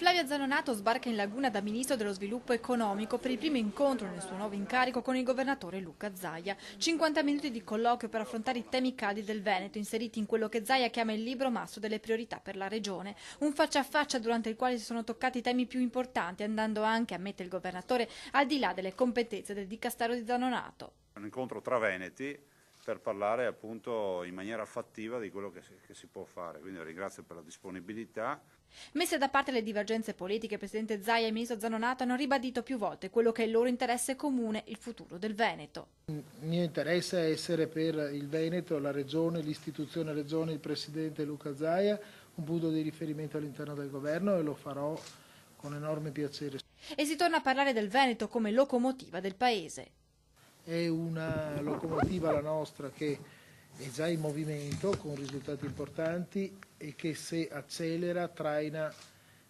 Flavio Zanonato sbarca in Laguna da Ministro dello Sviluppo Economico per il primo incontro nel suo nuovo incarico con il governatore Luca Zaia. 50 minuti di colloquio per affrontare i temi caldi del Veneto, inseriti in quello che Zaia chiama il libro mastro delle priorità per la regione. Un faccia a faccia durante il quale si sono toccati i temi più importanti, andando anche, ammette il governatore, al di là delle competenze del dicastero di Zanonato. Un incontro tra veneti per parlare appunto in maniera fattiva di quello che si può fare, quindi ringrazio per la disponibilità. Messe da parte le divergenze politiche, il presidente Zaia e il ministro Zanonato hanno ribadito più volte quello che è il loro interesse comune, il futuro del Veneto. Il mio interesse è essere per il Veneto, la regione, l'istituzione regione, il presidente Luca Zaia, un punto di riferimento all'interno del governo e lo farò con enorme piacere. E si torna a parlare del Veneto come locomotiva del paese. È una locomotiva la nostra che è già in movimento con risultati importanti e che se accelera traina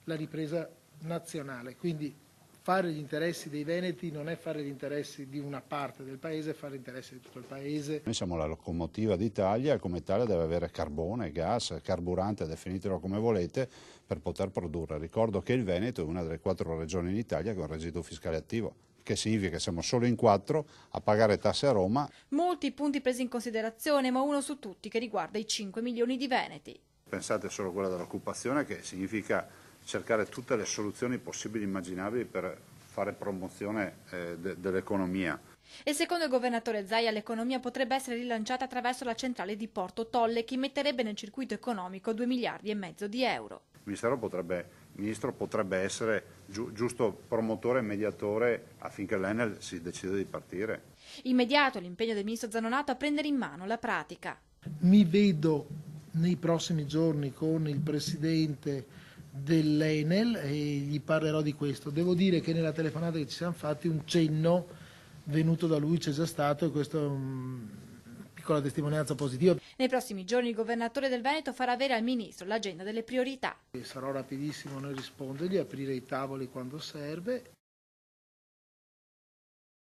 la ripresa nazionale. Quindi fare gli interessi dei veneti non è fare gli interessi di una parte del paese, è fare gli interessi di tutto il paese. Noi siamo la locomotiva d'Italia e come tale deve avere carbone, gas, carburante, definitelo come volete, per poter produrre. Ricordo che il Veneto è una delle 4 regioni in Italia con un reddito fiscale attivo, che significa che siamo solo in 4 a pagare tasse a Roma. Molti punti presi in considerazione, ma uno su tutti che riguarda i 5 milioni di veneti. Pensate solo a quella dell'occupazione, che significa cercare tutte le soluzioni possibili e immaginabili per fare promozione dell'economia. E secondo il governatore Zaia l'economia potrebbe essere rilanciata attraverso la centrale di Porto Tolle, che metterebbe nel circuito economico 2,5 miliardi di euro. Il Ministro potrebbe essere giusto promotore e mediatore affinché l'Enel si decida di partire. Immediato l'impegno del ministro Zanonato a prendere in mano la pratica. Mi vedo nei prossimi giorni con il presidente dell'Enel e gli parlerò di questo. Devo dire che nella telefonata che ci siamo fatti un cenno venuto da lui c'è già stato e questo è una piccola testimonianza positiva. Nei prossimi giorni il governatore del Veneto farà avere al ministro l'agenda delle priorità. Sarò rapidissimo nel rispondergli, aprire i tavoli quando serve.